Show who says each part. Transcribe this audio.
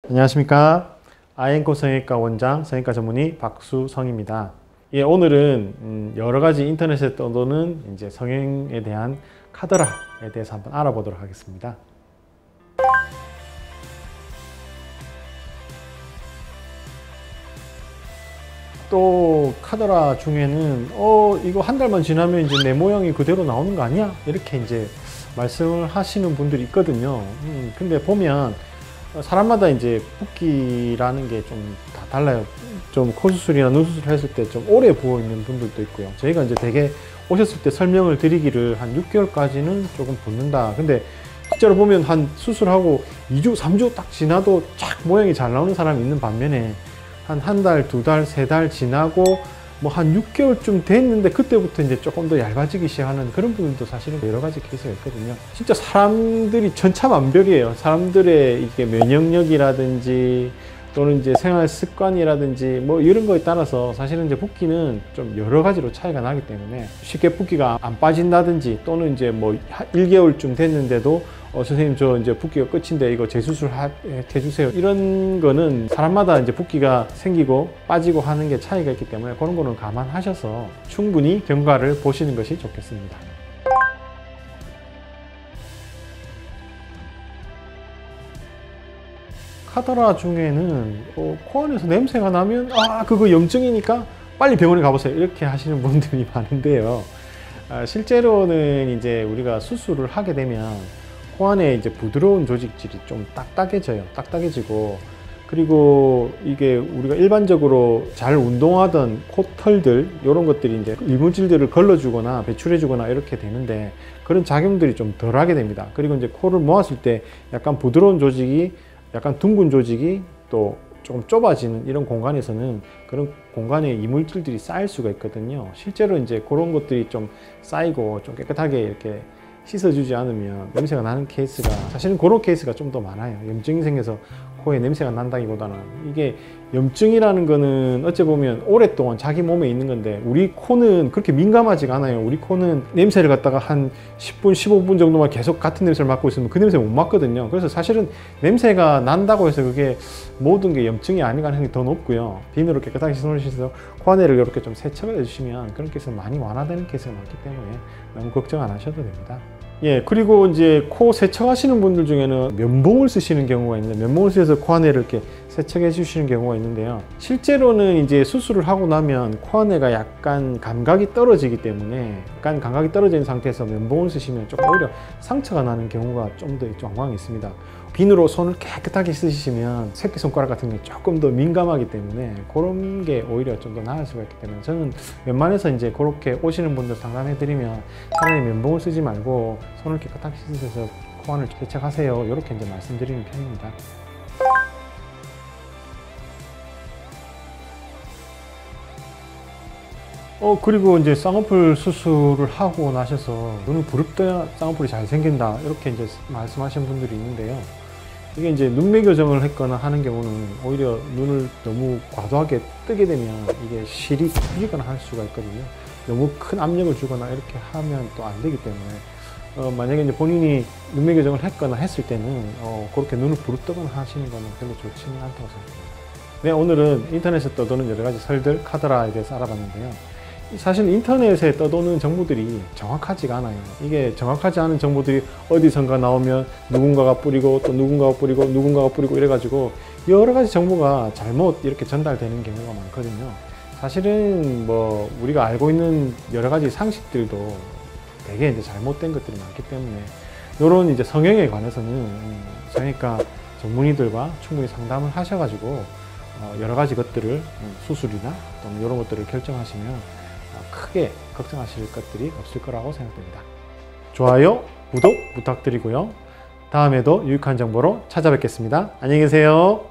Speaker 1: 안녕하십니까. 아이앤코 성형외과 원장, 성형외과 전문의 박수성입니다. 예, 오늘은 여러 가지 인터넷에 떠도는 이제 성형에 대한 카더라에 대해서 한번 알아보도록 하겠습니다. 또 카더라 중에는 이거 한 달만 지나면 이제 내 모양이 그대로 나오는 거 아니야? 이렇게 이제 말씀을 하시는 분들이 있거든요. 근데 보면 사람마다 이제 붓기라는 게 좀 다 달라요. 좀 코 수술이나 눈 수술을 했을 때 좀 오래 부어 있는 분들도 있고요. 저희가 이제 되게 오셨을 때 설명을 드리기를 한 6개월까지는 조금 붓는다. 근데 실제로 보면 한 수술하고 2주, 3주 딱 지나도 쫙 모양이 잘 나오는 사람이 있는 반면에 한 달, 두 달, 세 달 지나고 뭐 한 6개월쯤 됐는데 그때부터 이제 조금 더 얇아지기 시작하는 그런 분들도 사실은 여러 가지 케이스가 있거든요. 진짜 사람들이 천차만별이에요. 사람들의 이게 면역력이라든지 또는 이제 생활 습관이라든지 뭐 이런 거에 따라서 사실은 이제 붓기는 좀 여러 가지로 차이가 나기 때문에 쉽게 붓기가 안 빠진다든지 또는 이제 뭐 1개월쯤 됐는데도 선생님 저 이제 붓기가 끝인데 이거 재수술 해주세요. 이런 거는 사람마다 이제 붓기가 생기고 빠지고 하는 게 차이가 있기 때문에 그런 거는 감안하셔서 충분히 경과를 보시는 것이 좋겠습니다. 카더라 중에는 코 안에서 냄새가 나면 그거 염증이니까 빨리 병원에 가보세요 이렇게 하시는 분들이 많은데요. 실제로는 이제 우리가 수술을 하게 되면 코 안에 이제 부드러운 조직질이 좀 딱딱해지고 그리고 이게 우리가 일반적으로 잘 운동하던 코털들 이런 것들이 이제 이물질들을 걸러주거나 배출해주거나 이렇게 되는데 그런 작용들이 좀 덜하게 됩니다. 그리고 이제 코를 모았을 때 약간 부드러운 조직이 약간 둥근 조직이 또 조금 좁아지는 이런 공간에서는 그런 공간에 이물질들이 쌓일 수가 있거든요. 실제로 이제 그런 것들이 좀 쌓이고 좀 깨끗하게 이렇게 씻어주지 않으면 냄새가 나는 케이스가 사실은 그런 케이스가 좀 더 많아요. 염증이 생겨서 코에 냄새가 난다기보다는 이게 염증이라는 거는 어찌 보면 오랫동안 자기 몸에 있는 건데 우리 코는 그렇게 민감하지가 않아요. 우리 코는 냄새를 갖다가 한 10분, 15분 정도만 계속 같은 냄새를 맡고 있으면 그 냄새 못 맡거든요. 그래서 사실은 냄새가 난다고 해서 그게 모든 게 염증이 아닌 가능성이 더 높고요. 비누로 깨끗하게 씻어서 코 안에를 이렇게 좀 세척을 해주시면 그런 케이스가 많이 완화되는 케이스가 많기 때문에 너무 걱정 안 하셔도 됩니다. 예, 그리고 이제 코 세척하시는 분들 중에는 면봉을 쓰시는 경우가 있는데 면봉을 쓰셔서 코 안에를 이렇게 세척해 주시는 경우가 있는데요. 실제로는 이제 수술을 하고 나면 코 안에가 약간 감각이 떨어지기 때문에 약간 감각이 떨어진 상태에서 면봉을 쓰시면 조금 오히려 상처가 나는 경우가 좀 더状況이 있습니다. 비누로 손을 깨끗하게 씻으시면 새끼손가락 같은 게 조금 더 민감하기 때문에 그런 게 오히려 좀 더 나을 수가 있기 때문에 저는 웬만해서 이제 그렇게 오시는 분들 상담해 드리면 차라리 면봉을 쓰지 말고 손을 깨끗하게 씻으셔서 코 안을 세척하세요 이렇게 이제 말씀드리는 편입니다. 그리고 이제 쌍꺼풀 수술을 하고 나셔서 눈을 부릅떠야 쌍꺼풀이 잘 생긴다 이렇게 이제 말씀하시는 분들이 있는데요. 이게 이제 눈매 교정을 했거나 하는 경우는 오히려 눈을 너무 과도하게 뜨게 되면 이게 실이 커지거나 할 수가 있거든요. 너무 큰 압력을 주거나 이렇게 하면 또 안 되기 때문에 만약에 이제 본인이 눈매 교정을 했거나 했을 때는 그렇게 눈을 부릅뜨거나 하시는 거는 별로 좋지는 않다고 생각합니다. 네, 오늘은 인터넷에 떠도는 여러 가지 설들, 카더라에 대해서 알아봤는데요. 사실 인터넷에 떠도는 정보들이 정확하지가 않아요. 이게 정확하지 않은 정보들이 어디선가 나오면 누군가가 뿌리고 또 누군가가 뿌리고 누군가가 뿌리고 이래가지고 여러 가지 정보가 잘못 이렇게 전달되는 경우가 많거든요. 사실은 뭐 우리가 알고 있는 여러 가지 상식들도 되게 이제 잘못된 것들이 많기 때문에 이런 이제 성형에 관해서는 성형외과 전문의들과 충분히 상담을 하셔가지고 여러 가지 것들을 수술이나 또는 이런 것들을 결정하시면 크게 걱정하실 것들이 없을 거라고 생각됩니다. 좋아요, 구독 부탁드리고요. 다음에도 유익한 정보로 찾아뵙겠습니다. 안녕히 계세요.